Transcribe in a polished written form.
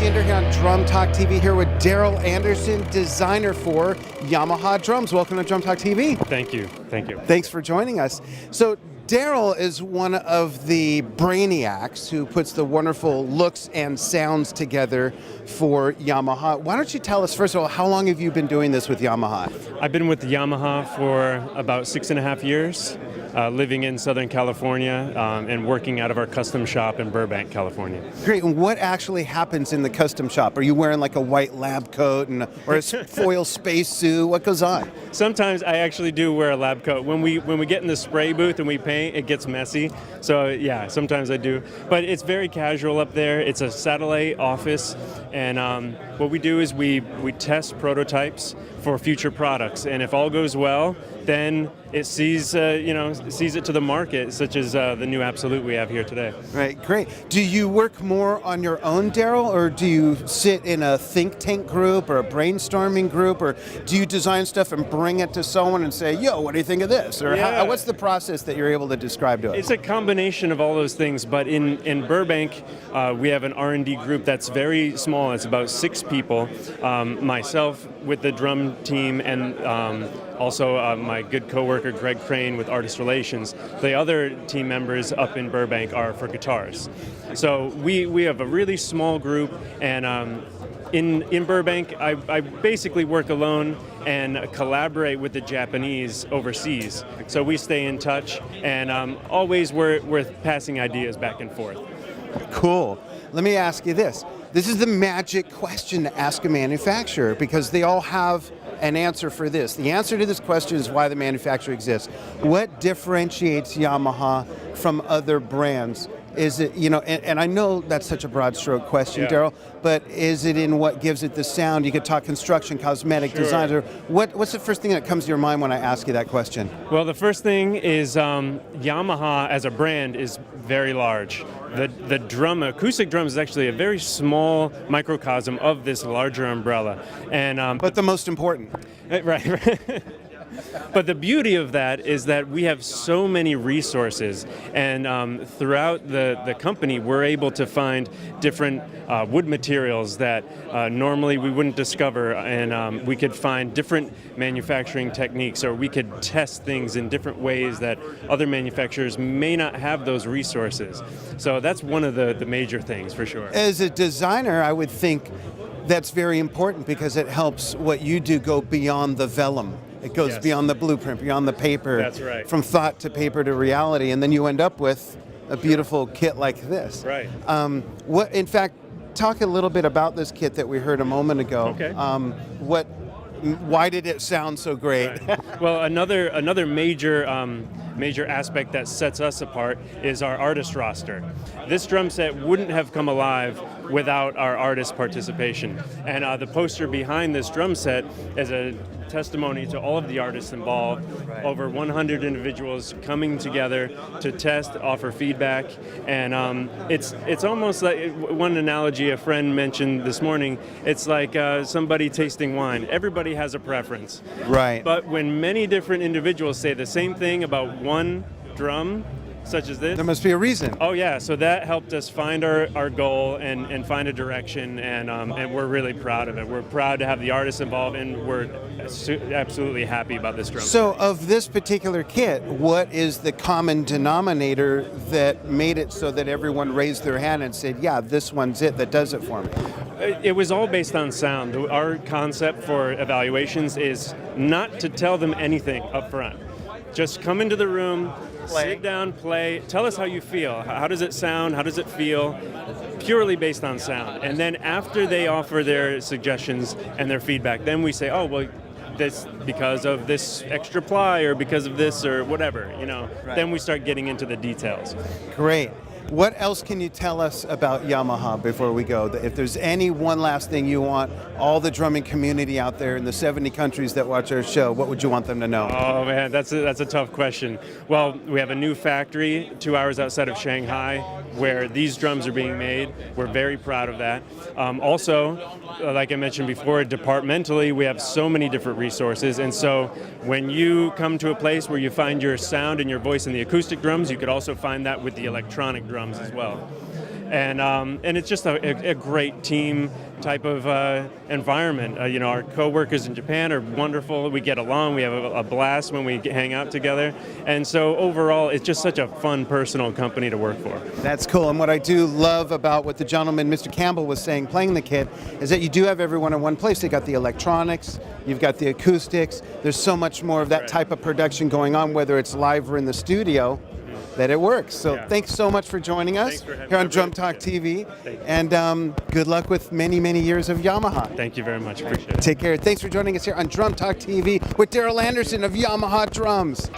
Jinder here on Drum Talk TV, here with Daryl Anderson, designer for Yamaha drums. Welcome to Drum Talk TV. Thank you. Thank you. Thanks for joining us. So Daryl is one of the brainiacs who puts the wonderful looks and sounds together for Yamaha. Why don't you tell us, first of all, how long have you been doing this with Yamaha? I've been with Yamaha for about 6.5 years, living in Southern California and working out of our custom shop in Burbank, California. Great. And what actually happens in the custom shop? Are you wearing like a white lab coat or a foil space suit? What goes on? Sometimes I actually do wear a lab coat. When we get in the spray booth and we paint, it gets messy. So yeah, sometimes I do. But it's very casual up there. It's a satellite office, and what we do is we test prototypes for future products, and if all goes well, then it sees it to the market, such as the new Absolute we have here today. Right, great. Do you work more on your own, Daryl, or do you sit in a think tank group or a brainstorming group, or do you design stuff and bring it to someone and say, yo, what do you think of this? Or what's the process that you're able to describe to us? It's a combination of all those things, but in Burbank, we have an R&D group that's very small. It's about 6 people, myself with the drum team, and also my good coworker Greg Crane with Artist Relations. The other team members up in Burbank are for guitars. So we have a really small group, and in Burbank, I basically work alone and collaborate with the Japanese overseas. So we stay in touch, and always we're passing ideas back and forth. Cool. Let me ask you this. This is the magic question to ask a manufacturer, because they all have an answer for this. The answer to this question is why the manufacturer exists. What differentiates Yamaha from other brands? Is it, and I know that's such a broad stroke question, Daryl, but is it in what gives it the sound? You could talk construction, cosmetic, design, or what's the first thing that comes to your mind when I ask you that question? Well, the first thing is Yamaha as a brand is very large. The acoustic drums is actually a very small microcosm of this larger umbrella. And but the most important. Right. But the beauty of that is that we have so many resources, and throughout the company, we're able to find different wood materials that normally we wouldn't discover, and we could find different manufacturing techniques, or we could test things in different ways that other manufacturers may not have those resources. So that's one of the major things, for sure. As a designer, I would think that's very important, because it helps what you do go beyond the vellum. It goes beyond the blueprint, beyond the paper. That's right. From thought to paper to reality, and then you end up with a beautiful kit like this. Right. In fact, talk a little bit about this kit that we heard a moment ago. Okay. Why did it sound so great? Right. Well, another major aspect that sets us apart is our artist roster. This drum set wouldn't have come alive without our artist participation. And the poster behind this drum set is a testimony to all of the artists involved. Right. Over 100 individuals coming together to test, offer feedback, and it's almost like one analogy a friend mentioned this morning. It's like somebody tasting wine. Everybody has a preference. Right. But when many different individuals say the same thing about one drum, such as this, there must be a reason. Oh yeah, so that helped us find our goal and find a direction, and we're really proud of it. We're proud to have the artists involved, and we're absolutely happy about this drum. So of this particular kit, what is the common denominator that made it so that everyone raised their hand and said, yeah, this one's it that does it for me? It was all based on sound. Our concept for evaluations is not to tell them anything up front. Just come into the room, sit down, play, tell us how you feel. How does it sound? How does it feel? Purely based on sound. And then after they offer their suggestions and their feedback, then we say, oh, well, this because of this extra ply, or because of this, or whatever, Right. Then we start getting into the details. Great. What else can you tell us about Yamaha before we go? If there's any one last thing you want all the drumming community out there in the 70 countries that watch our show, what would you want them to know? Oh man, that's a tough question. Well, we have a new factory 2 hours outside of Shanghai where these drums are being made. We're very proud of that. Also, like I mentioned before, departmentally, we have so many different resources, and so when you come to a place where you find your sound and your voice in the acoustic drums, you could also find that with the electronic drums as well. and it's just a great team type of environment. Our co-workers in Japan are wonderful. We get along. We have a blast when we hang out together. And so overall, it's just such a fun, personal company to work for. That's cool. And what I do love about what the gentleman, Mr. Campbell, was saying, playing the kit, is that you do have everyone in one place. You got the electronics, you've got the acoustics. There's so much more of that type of production going on, whether it's live or in the studio, that it works. So thanks so much for joining us here on Drum Talk TV. And good luck with many, many years of Yamaha. Thank you very much. Appreciate it. Take care. Thanks for joining us here on Drum Talk TV with Daryl Anderson of Yamaha Drums.